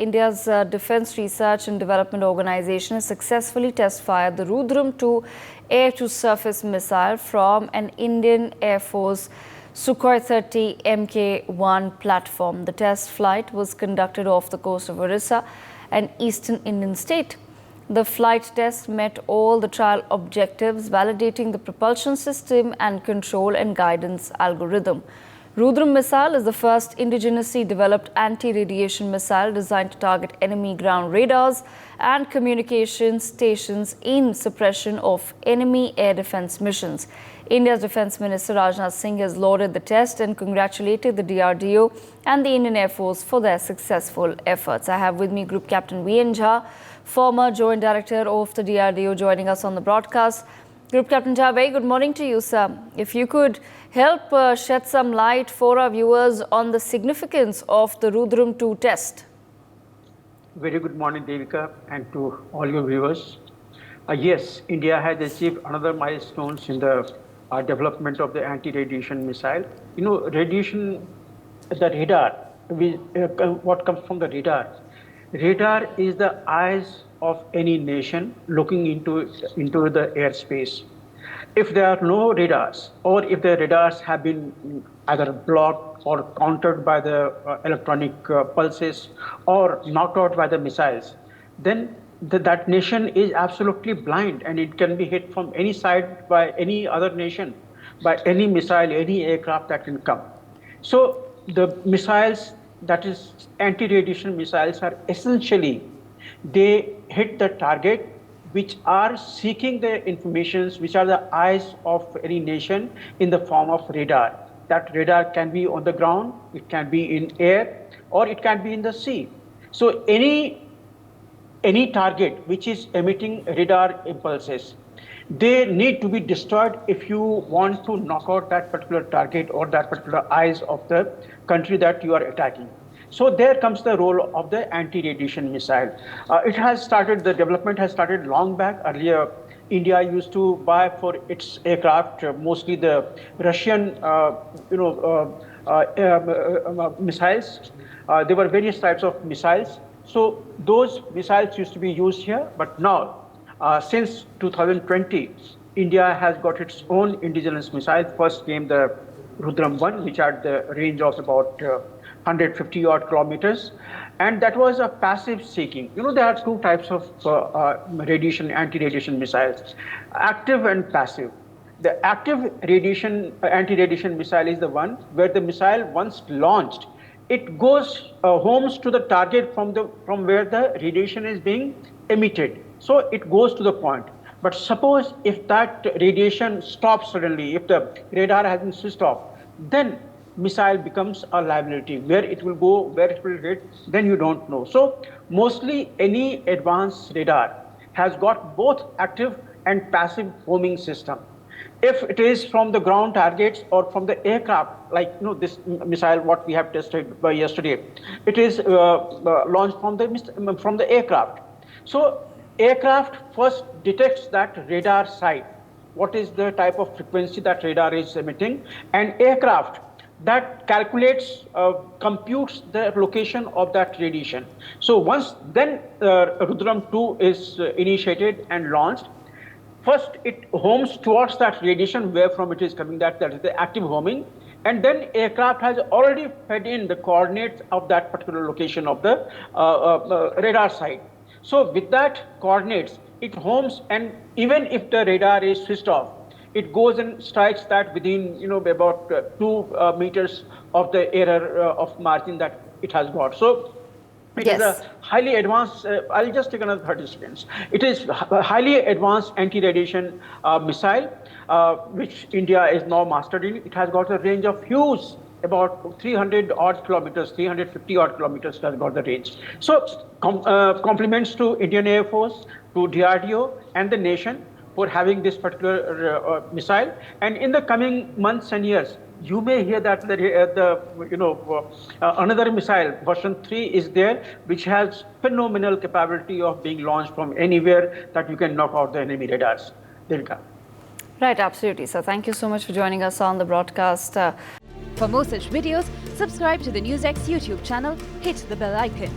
India's Defence Research and Development Organization has successfully test-fired the Rudram-II air-to-surface missile from an Indian Air Force Sukhoi 30 Mk-1 platform. The test flight was conducted off the coast of Orissa, an eastern Indian state. The flight test met all the trial objectives, validating the propulsion system and control and guidance algorithm. Rudram missile is the first indigenously developed anti-radiation missile designed to target enemy ground radars and communication stations in suppression of enemy air defense missions. India's Defence Minister Rajnath Singh has lauded the test and congratulated the DRDO and the Indian Air Force for their successful efforts. I have with me Group Captain V.N. Jha, former Joint Director of the DRDO, joining us on the broadcast. Group Captain Jha, very good morning to you, sir. If you could help shed some light for our viewers on the significance of the Rudram-II test. Very good morning, Devika, and to all your viewers. Yes, India has achieved another milestone in the development of the anti-radiation missile. You know, radiation, the radar, what comes from the radar? Radar is the eyes of any nation looking into the airspace. If there are no radars, or if the radars have been either blocked or countered by the electronic pulses or knocked out by the missiles, then that nation is absolutely blind, and it can be hit from any side by any other nation, by any missile, any aircraft that can come. So the missiles, that is anti-radiation missiles, are essentially, they hit the target which are seeking the informations, which are the eyes of any nation in the form of radar. That radar can be on the ground, it can be in air, or it can be in the sea. So any target which is emitting radar impulses, they need to be destroyed if you want to knock out that particular target or that particular eyes of the country that you are attacking. So there comes the role of the anti-radiation missile. It has started, the development has started long back. Earlier, India used to buy for its aircraft, mostly the Russian missiles. There were various types of missiles. So those missiles used to be used here, but now, since 2020, India has got its own indigenous missile. First came the Rudram-I, which had the range of about 150 odd kilometers, and that was a passive seeking. You know, there are two types of anti-radiation missiles, active and passive. The active anti-radiation missile is the one where the missile, once launched, it goes homes to the target from where the radiation is being emitted. So it goes to the point. But suppose if that radiation stops suddenly, if the radar has been switched off, then missile becomes a liability. Where it will go, where it will hit, then you don't know. So mostly any advanced radar has got both active and passive homing system. If it is from the ground targets or from the aircraft, like this missile what we have tested by yesterday, it is launched from the aircraft. So aircraft first detects that radar site, what is the type of frequency that radar is emitting, and aircraft that calculates, computes the location of that radiation. So once then Rudram-II is initiated and launched, first it homes towards that radiation where from it is coming, that is the active homing, and then aircraft has already fed in the coordinates of that particular location of the radar site. So with that coordinates, it homes, and even if the radar is switched off, it goes and strikes that within about 2 meters of the error of margin that it has got. So it is a highly advanced, I'll just take another 30 seconds. It is a highly advanced anti-radiation missile, which India is now mastered in. It has got a range of huge, about 300 odd kilometers, 350 odd kilometers has got the range. So compliments to Indian Air Force, to DRDO and the nation for having this particular missile. And in the coming months and years, you may hear that another missile, version 3 is there, which has phenomenal capability of being launched from anywhere that you can knock out the enemy radars. Devika. Right, absolutely. So thank you so much for joining us on the broadcast. For more such videos, subscribe to the NewsX YouTube channel, hit the bell icon.